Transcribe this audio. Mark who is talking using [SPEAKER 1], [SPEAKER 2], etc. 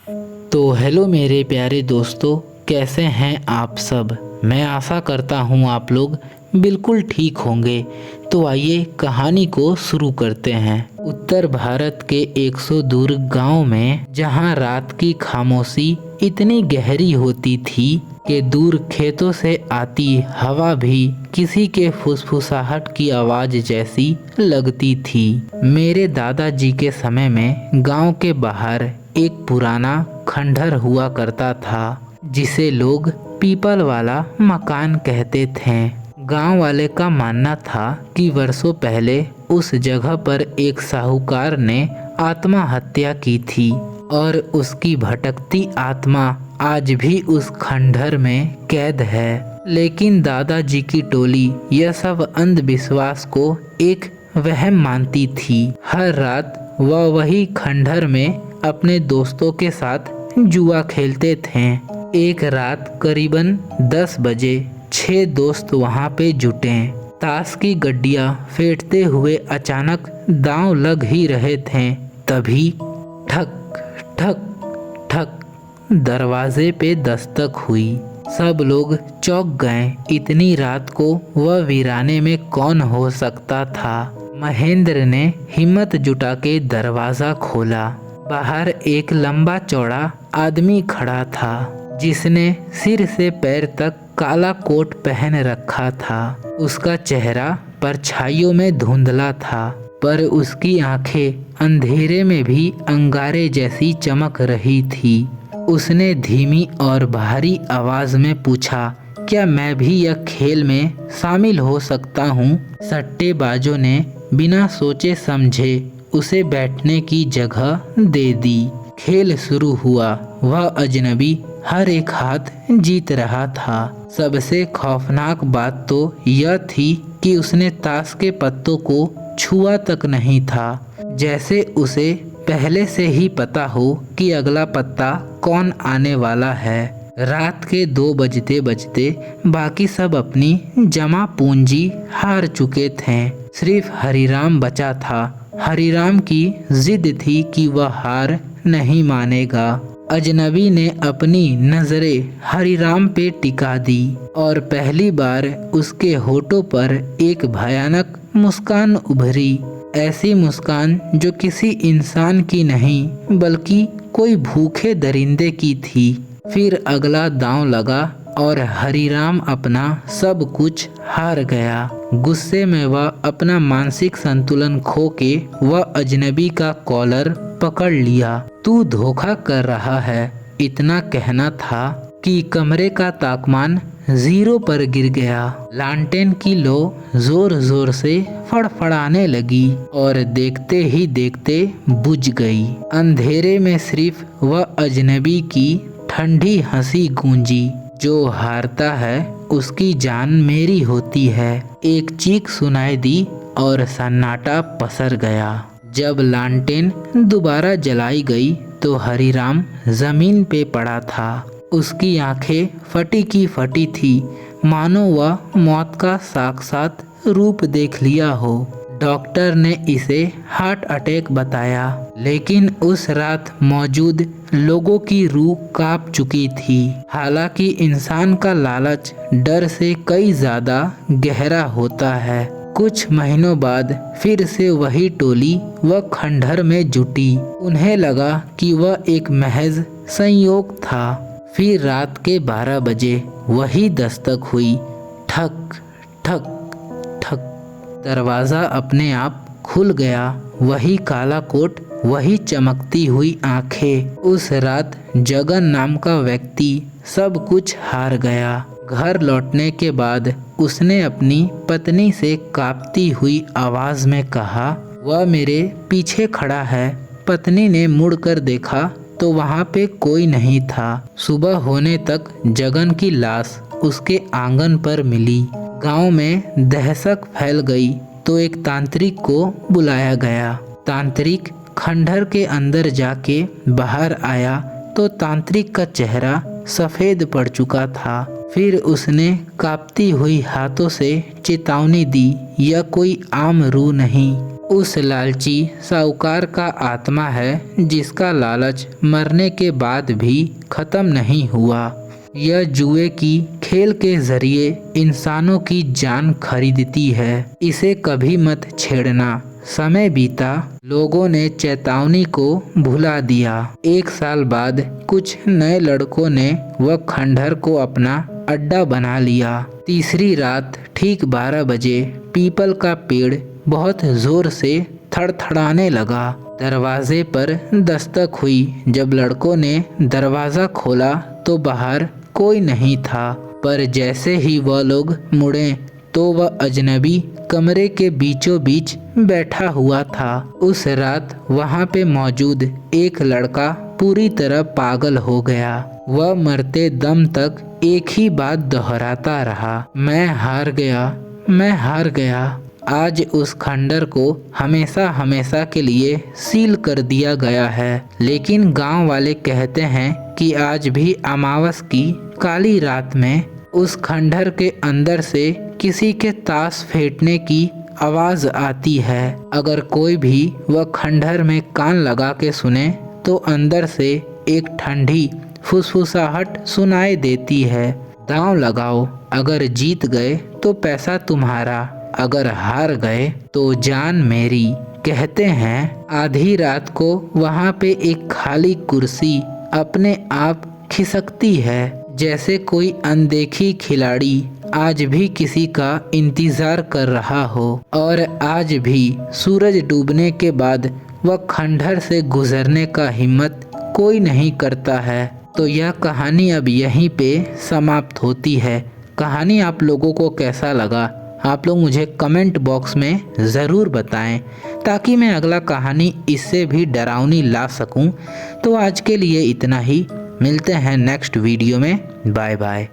[SPEAKER 1] तो हेलो मेरे प्यारे दोस्तों, कैसे हैं आप सब। मैं आशा करता हूँ आप लोग बिल्कुल ठीक होंगे। तो आइए कहानी को शुरू करते हैं। उत्तर भारत के 100 दूर गांव में जहां रात की खामोशी इतनी गहरी होती थी कि दूर खेतों से आती हवा भी किसी के फुसफुसाहट की आवाज जैसी लगती थी। मेरे दादाजी के समय में गांव के बाहर एक पुराना खंडहर हुआ करता था जिसे लोग पीपल वाला मकान कहते थे। गांव वाले का मानना था कि वर्षों पहले उस जगह पर एक साहूकार ने आत्महत्या की थी और उसकी भटकती आत्मा आज भी उस खंडहर में कैद है। लेकिन दादाजी की टोली यह सब अंधविश्वास को एक वहम मानती थी। हर रात वह वही खंडहर में अपने दोस्तों के साथ जुआ खेलते थे। एक रात करीबन 10 बजे 6 दोस्त वहां पे जुटे। ताश की गड्डियां फेंटते हुए अचानक दांव लग ही रहे थे। तभी ठक ठक ठक दरवाजे पे दस्तक हुई। सब लोग चौंक गए। इतनी रात को वह वीराने में कौन हो सकता था। महेंद्र ने हिम्मत जुटा के दरवाजा खोला। बाहर एक लंबा चौड़ा आदमी खड़ा था जिसने सिर से पैर तक काला कोट पहन रखा था। उसका चेहरा परछाइयों में धुंधला था, पर उसकी आंखें अंधेरे में भी अंगारे जैसी चमक रही थी। उसने धीमी और भारी आवाज में पूछा, क्या मैं भी यह खेल में शामिल हो सकता हूँ? सट्टेबाजों ने बिना सोचे समझे उसे बैठने की जगह दे दी। खेल शुरू हुआ। वह अजनबी हर एक हाथ जीत रहा था। सबसे खौफनाक बात तो यह थी कि उसने ताश के पत्तों को छुआ तक नहीं था, जैसे उसे पहले से ही पता हो कि अगला पत्ता कौन आने वाला है। रात के 2 बजते बजते बाकी सब अपनी जमा पूंजी हार चुके थे। सिर्फ हरिराम बचा था। हरिराम की जिद थी कि वह हार नहीं मानेगा। अजनबी ने अपनी नजरें हरिराम पे टिका दी और पहली बार उसके होठों पर एक भयानक मुस्कान उभरी। ऐसी मुस्कान जो किसी इंसान की नहीं बल्कि कोई भूखे दरिंदे की थी। फिर अगला दांव लगा और हरिराम अपना सब कुछ हार गया। गुस्से में वह अपना मानसिक संतुलन खो के वह अजनबी का कॉलर पकड़ लिया। तू धोखा कर रहा है, इतना कहना था कि कमरे का तापमान 0 पर गिर गया। लालटेन की लो जोर जोर से फड़फड़ाने लगी और देखते ही देखते बुझ गई। अंधेरे में सिर्फ वह अजनबी की ठंडी हंसी गूंजी, जो हारता है उसकी जान मेरी होती है। एक चीख सुनाई दी और सन्नाटा पसर गया। जब लालटेन दोबारा जलाई गई तो हरिराम जमीन पे पड़ा था। उसकी आंखें फटी की फटी थी, मानो वह मौत का साक्षात रूप देख लिया हो। डॉक्टर ने इसे हार्ट अटैक बताया, लेकिन उस रात मौजूद लोगों की रूह कांप चुकी थी। हालांकि इंसान का लालच डर से कई ज्यादा गहरा होता है। कुछ महीनों बाद फिर से वही टोली वह खंडहर में जुटी। उन्हें लगा कि वह एक महज संयोग था। फिर रात के 12 बजे वही दस्तक हुई। ठक ठक ठक दरवाजा अपने आप खुल गया। वही काला कोट, वही चमकती हुई आंखें। उस रात जगन नाम का व्यक्ति सब कुछ हार गया। घर लौटने के बाद उसने अपनी पत्नी से कांपती हुई आवाज में कहा, वह मेरे पीछे खड़ा है। पत्नी ने मुड़कर देखा तो वहां पे कोई नहीं था। सुबह होने तक जगन की लाश उसके आंगन पर मिली। गांव में दहशत फैल गई तो एक तांत्रिक को बुलाया गया। तांत्रिक खंडहर के अंदर जाके बाहर आया तो तांत्रिक का चेहरा सफेद पड़ चुका था। फिर उसने कांपती हुई हाथों से चेतावनी दी, यह कोई आम रूह नहीं, उस लालची साहूकार का आत्मा है जिसका लालच मरने के बाद भी खत्म नहीं हुआ। यह जुए की खेल के जरिए इंसानों की जान खरीदती है। इसे कभी मत छेड़ना। समय बीता, लोगों ने चेतावनी को भुला दिया। 1 साल बाद कुछ नए लड़कों ने वह खंडहर को अपना अड्डा बना लिया। तीसरी रात ठीक 12 बजे पीपल का पेड़ बहुत जोर से थड़थड़ाने लगा। दरवाजे पर दस्तक हुई। जब लड़कों ने दरवाज़ा खोला तो बाहर कोई नहीं था, पर जैसे ही वह लोग मुड़े तो वह अजनबी कमरे के बीचों बीच बैठा हुआ था। उस रात वहाँ पे मौजूद एक लड़का पूरी तरह पागल हो गया। वह मरते दम तक एक ही बात दोहराता रहा, मैं हार गया, मैं हार गया। आज उस खंडर को हमेशा हमेशा के लिए सील कर दिया गया है, लेकिन गांव वाले कहते हैं कि आज भी अमावस की काली रात में उस खंडर के अंदर से किसी के ताश फेंटने की आवाज़ आती है। अगर कोई भी वह खंडर में कान लगा के सुने तो अंदर से एक ठंडी फुसफुसाहट सुनाई देती है। दांव लगाओ, अगर जीत गए तो पैसा तुम्हारा, अगर हार गए तो जान मेरी। कहते हैं आधी रात को वहाँ पे एक खाली कुर्सी अपने आप खिसकती है, जैसे कोई अनदेखी खिलाड़ी आज भी किसी का इंतजार कर रहा हो। और आज भी सूरज डूबने के बाद वह खंडहर से गुजरने का हिम्मत कोई नहीं करता है। तो यह कहानी अब यहीं पे समाप्त होती है। कहानी आप लोगों को कैसा लगा आप लोग मुझे कमेंट बॉक्स में ज़रूर बताएं, ताकि मैं अगला कहानी इससे भी डरावनी ला सकूं। तो आज के लिए इतना ही, मिलते हैं नेक्स्ट वीडियो में। Bye bye.